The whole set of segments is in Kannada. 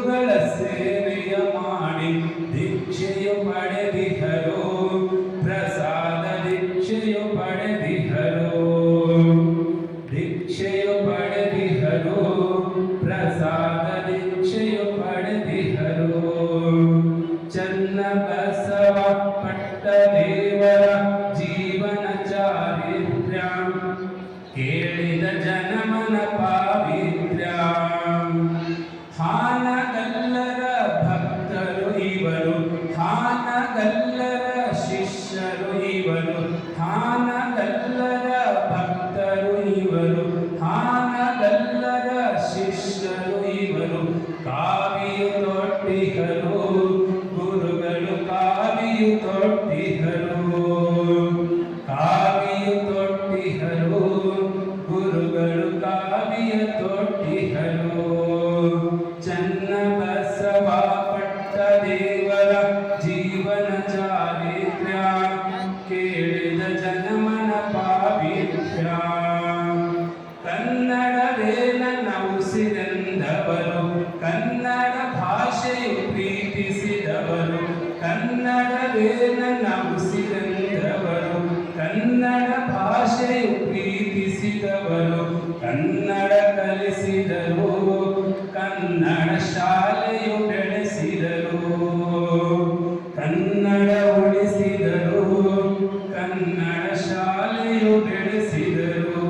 ಗುರುಗಳ ಸೇವೆಯ ಮಾಡಿ ದೀಕ್ಷೆಯು ಪಡೆದಿಹರು, ಪ್ರಸಾದ ದೀಕ್ಷೆಯು ಪಡೆದಿಹರು, ದೀಕ್ಷೆಯು ಪಡೆದಿಹರು, ಪ್ರಸಾದ ದೀಕ್ಷೆಯು ಪಡೆದಿಹರು. ಚನ್ನಬಸವ ಪಟ್ಟ ದೇವರ ಜೀವನ ಚಾರಿತ್ರ್ಯ ಕೇಳಿದ ಜನಮನ ಪಾವಿತ್ರ್ಯ. ಹಾನಗಲ್ಲರ ಭಕ್ತರು ಇವರು, ಹಾನಗಲ್ಲರ ಶಿಷ್ಯರು ಇವರು, ಹಾನಗಲ್ಲರ ಭಕ್ತರು ಇವರು, ಹಾನಗಲ್ಲರ ಶಿಷ್ಯರು ಇವರು. ಕಾವಿಯು ತೊಟ್ಟಿಹರು, ಗುರುಗಳು ಕಾವಿಯು ತೊಟ್ಟಿಹರು, ಕಾವಿಯು ತೊಟ್ಟಿಹರು, ಗುರುಗಳು ಕಾವಿಯ ತೊಟ್ಟಿಹರು. ಚನ್ನಬಸವ ಪಟ್ಟ ದೇವರ ಜೀವನ ಚಾರಿತ್ರ್ಯ ಕೇಳಿದ ಜನಮನ ಪಾವಿತ್ರ್ಯ. ಕನ್ನಡವೇ ನನ್ನ ಉಸಿರೆಂದವರು, ಕನ್ನಡ ಭಾಷೆಯು ಪ್ರೀತಿಸಿದವರು, ಕನ್ನಡವೇ ನನ್ನ ಉಸಿರೆಂದವರು, ಕನ್ನಡ ಭಾಷೆಯು ಪ್ರೀತಿಸಿದವರು. ಕನ್ನಡ ಕಲಿಸಿದರು, ಕನ್ನಡ ಶಾಲೆಯು ಬೆಳೆಸಿದರು, ಕನ್ನಡ ಉಳಿಸಿದರು, ಕನ್ನಡ ಶಾಲೆಯು ಬೆಳೆಸಿದರು.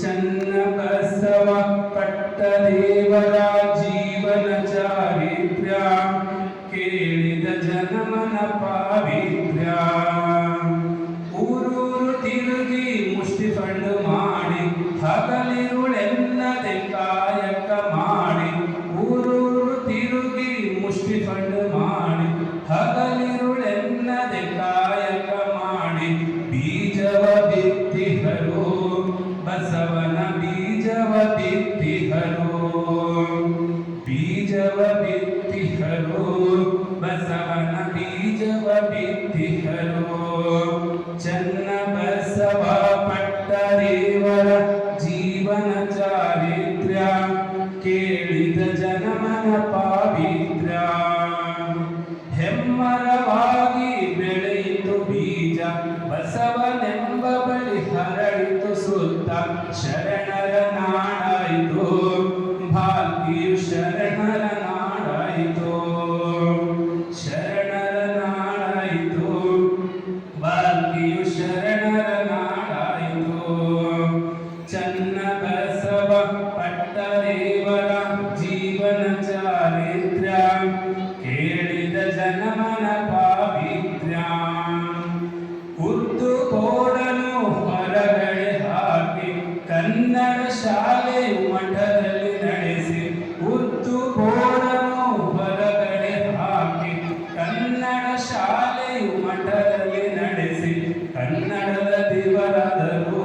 ಚನ್ನಬಸವ ಪಟ್ಟ ದೇವರ ಜೀವನ ಚಾರಿತ್ರ್ಯ ಕೇಳಿದ ಜನಮನ ಪಾವಿತ್ರ್ಯ. ಊರೂರು ತಿರುಗಿ ಮುಷ್ಟಿ ಫಂಡು ಮಾಡಿ ಹಗಲಿರುಳೆನ್ನದೆ ಕಾಯಕ ಮಾಡಿ, ಊರೂರು ತಿರುಗಿ ಮುಷ್ಟಿ ಫಂಡು ಮಾಡಿ ಹಗಲಿರುಳೆನ್ನದೆ ಕಾಯಕ ಮಾಡಿ. ಬೀಜವ ಬಿತ್ತಿಹರು, ಬಸವನ ಬೀಜವ ಬಿತ್ತಿಹರು, ಬೀಜವ ಬಿತ್ತಿಹರು, ಬಸವನ ಬೀಜವ ಬಿತ್ತಿಹರು. ಚನ್ನಬಸವ ಪಟ್ಟ ದೇವರ ಜೀವನ ಚಾರಿತ್ರ್ಯ ಕೇಳಿದ ಜನಮನ ಪಾವಿತ್ರ್ಯ. ಹೆಮ್ಮರವಾಗಿ ಬೆಳೆಯಿತು ಬೀಜ, ಬಸವನೆಂಬ ಬಳಿ ಹರಡಿತು ಸುತ್ತ. ಶರಣರ ನಾಡಾಯಿತು, ಭಾಗ್ಯು ಶರಣರ ನಾಡಾಯಿತು, ಶರಣರ ನಾಡಾಯಿತು, ಭಾಗ್ಯು ಶರಣರ ನಾಡಾಯಿತು. ಚನ್ನಬಸವ ಪಟ್ಟ ದೇವರ ಜೀವನ ಚಾರಿತ್ರ್ಯ ಕೇಳಿದ ಜನಮನ ಪಾವಿತ್ರ್ಯ. ಉರ್ದು ಬೋರ್ಡನ್ನು ಹೊರಗಡೆ ಹಾಕಿ ಕನ್ನಡ ಶಾಲೆಯು ಮಠದಲ್ಲಿ ನಡೆಸಿ, ಉರ್ದು ಬೋರ್ಡನ್ನು ಹೊರಗಡೆ ಹಾಕಿ ಕನ್ನಡ ಶಾಲೆಯು ಮಠದಲ್ಲಿ ನಡೆಸಿ. ಕನ್ನಡದ ದೇವರಾದರು,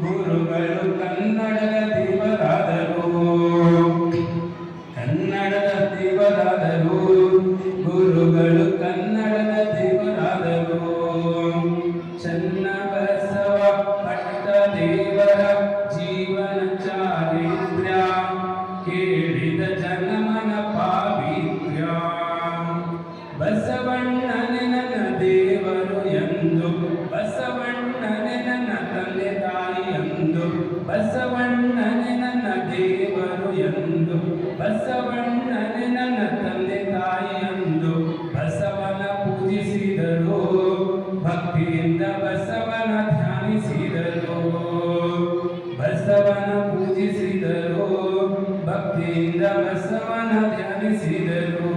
ಗುರುಗಳು ಕನ್ನಡದ ದೇವರಾದರು, ಕನ್ನಡದ ದೇವರಾದರು, ಗುರುಗಳು ಕನ್ನಡದ ದೇವರಾದರು. ಚನ್ನಬಸವ ಪಟ್ಟ ದೇವರ ಜೀವನ ಚಾರಿತ್ರ್ಯ ಕೇಳಿದ ಜನಮನ ಪಾವಿತ್ರ್ಯ. ಬಸವಣ್ಣನೆ ನನ್ನ ದೇವರು ಎಂದು, ಬಸವಣ್ಣನೆ ನನ್ನ ತಂದೆ ತಾಯಿ ಎಂದು, ಬಸವಣ್ಣನೆ ನನ್ನ ದೇವರು ಎಂದು, ಬಸವಣ್ಣನೆ ನನ್ನ ತಂದೆ ತಾಯಿ ಎಂದು. ಬಸವನ ಪೂಜಿಸಿದರು, ಭಕ್ತಿಯಿಂದ ಬಸವನ ಧ್ಯಾನಿಸಿದರು, ಬಸವನ ಪೂಜಿಸಿದರು, ಭಕ್ತಿಯಿಂದ ಬಸವನ ಧ್ಯಾನಿಸಿದರು.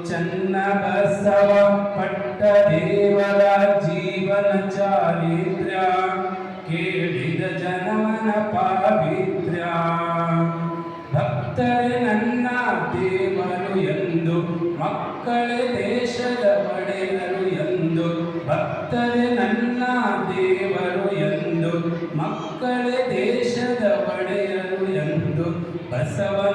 ಚನ್ನಬಸವ ಪಟ್ಟ ದೇವರ ಜೀವನ ಚಾರಿತ್ರ್ಯ ಕೇಳಿದ ಜನಮನ ಪಾವಿತ್ರ್ಯ. ಭಕ್ತರೇ ನನ್ನ ದೇವರು ಎಂದು, ಮಕ್ಕಳೇ ದೇಶದ ಒಡೆಯರು ಎಂದು, ಭಕ್ತರೇ ನನ್ನ ದೇವರು ಎಂದು, ಮಕ್ಕಳೇ ದೇಶದ ಒಡೆಯರು ಎಂದು. ಬಸವನ